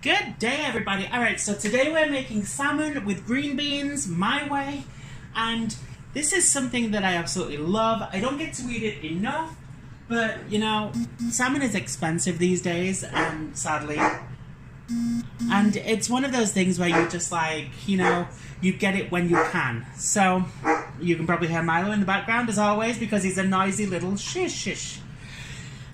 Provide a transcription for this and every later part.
Good day, everybody. Alright, so today we're making salmon with green beans, my way, and this is something that I absolutely love. I don't get to eat it enough, but, you know, salmon is expensive these days, sadly. And it's one of those things where you just like, you know, you get it when you can. So, you can probably hear Milo in the background as always because he's a noisy little shish.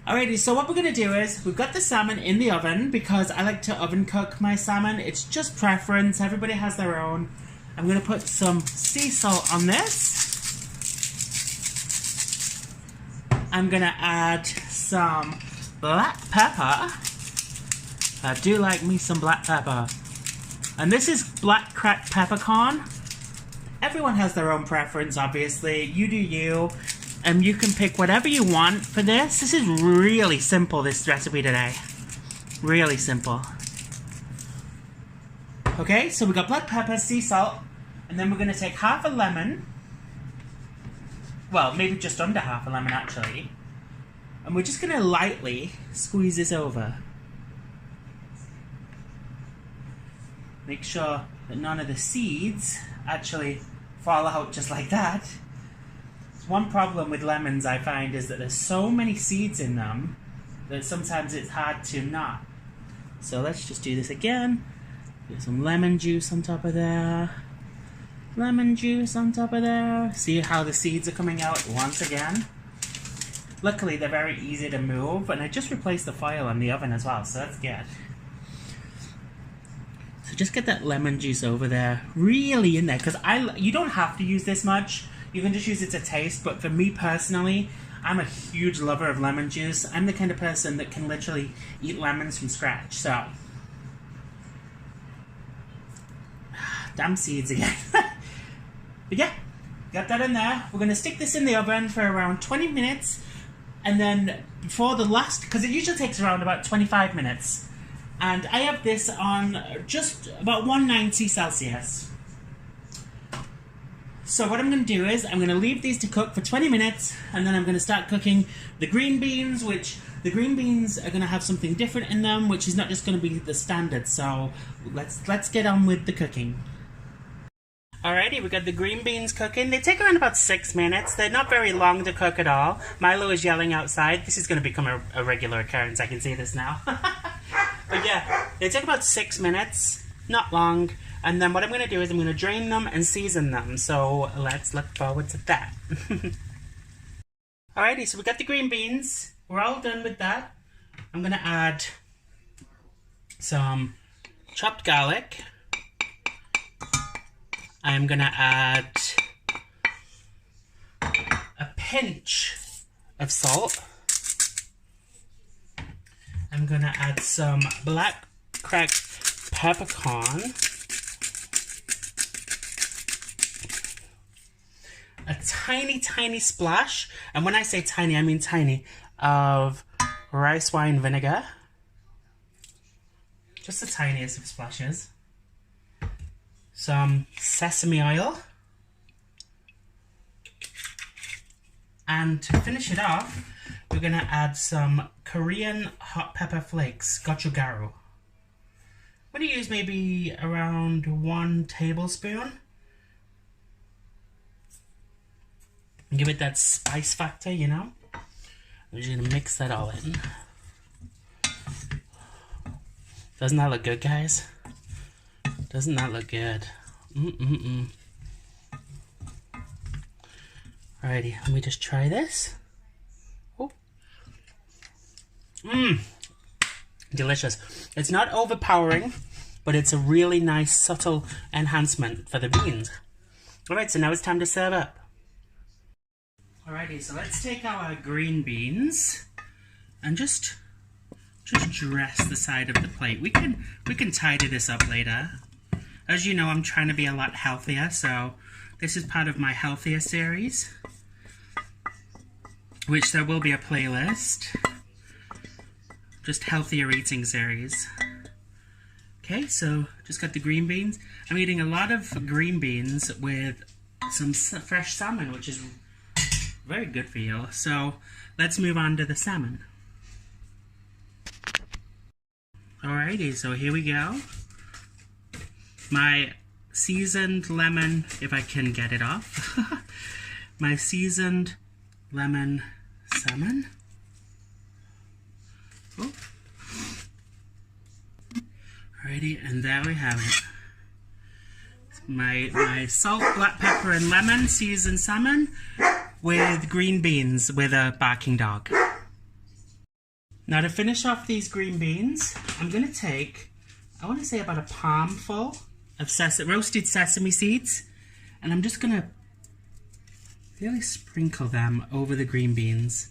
Alrighty, so what we're going to do is, we've got the salmon in the oven because I like to oven cook my salmon. It's just preference, everybody has their own. I'm going to put some sea salt on this. I'm going to add some black pepper. I do like me some black pepper. And this is black cracked peppercorn. Everyone has their own preference, obviously. You do you. And you can pick whatever you want for this. This is really simple, this recipe today. Really simple. Okay, so we got black pepper, sea salt, and then we're going to take half a lemon. Well, maybe just under half a lemon, actually. And we're just going to lightly squeeze this over. Make sure that none of the seeds actually fall out just like that. One problem with lemons I find is that there's so many seeds in them that sometimes it's hard to knot. So let's just do this again. Get some lemon juice on top of there. Lemon juice on top of there. See how the seeds are coming out once again? Luckily they're very easy to move, and I just replaced the foil on the oven as well, so that's good. So just get that lemon juice over there, really in there, because you don't have to use this much. You can just use it to taste, but for me personally, I'm a huge lover of lemon juice. I'm the kind of person that can literally eat lemons from scratch, so. Damn seeds again. But yeah, got that in there. We're going to stick this in the oven for around 20 minutes, and then before the last, because it usually takes around about 25 minutes, and I have this on just about 190 Celsius. So what I'm going to do is, I'm going to leave these to cook for 20 minutes, and then I'm going to start cooking the green beans, which the green beans are going to have something different in them, which is not just going to be the standard. So let's get on with the cooking. Alrighty, we got the green beans cooking. They take around about 6 minutes. They're not very long to cook at all. Milo is yelling outside. This is going to become a regular occurrence. I can see this now. But yeah, they take about 6 minutes. Not long. And then what I'm going to do is I'm going to drain them and season them. So let's look forward to that. Alrighty, so we got the green beans. We're all done with that. I'm going to add some chopped garlic. I'm going to add a pinch of salt. I'm going to add some black cracked peppercorn. A tiny splash, and when I say tiny, I mean tiny, of rice wine vinegar. Just the tiniest of splashes. Some sesame oil. And to finish it off, we're going to add some Korean hot pepper flakes, gochugaru. I'm going to use maybe around 1 tablespoon. Give it that spice factor, you know? I'm just gonna mix that all in. Doesn't that look good, guys? Doesn't that look good? Alrighty, let me just try this. Oh. Delicious. It's not overpowering, but it's a really nice, subtle enhancement for the beans. Alright, so now it's time to serve up. Alrighty, so let's take our green beans and just dress the side of the plate. We can tidy this up later. As you know, I'm trying to be a lot healthier, so this is part of my healthier series, which there will be a playlist. Just healthier eating series. Okay, so just got the green beans. I'm eating a lot of green beans with some fresh salmon, which is very good for you. So let's move on to the salmon. Alrighty, so here we go. My seasoned lemon, if I can get it off. My seasoned lemon salmon. Oh. Alrighty, and there we have it. My salt, black pepper, and lemon seasoned salmon with green beans with a barking dog. Now to finish off these green beans, I'm going to take, I want to say about a palmful of roasted sesame seeds, and I'm just going to really sprinkle them over the green beans.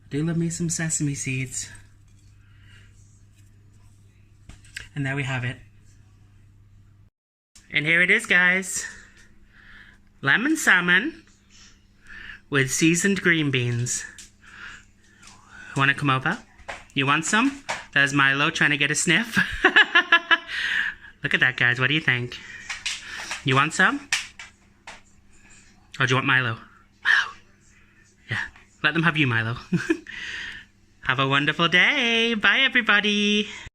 I do love me some sesame seeds. And there we have it. And here it is, guys. Lemon salmon with seasoned green beans. Want to come over? You want some? There's Milo trying to get a sniff. Look at that, guys. What do you think? You want some? Or do you want Milo? Milo. Yeah. Let them have you, Milo. Have a wonderful day. Bye, everybody.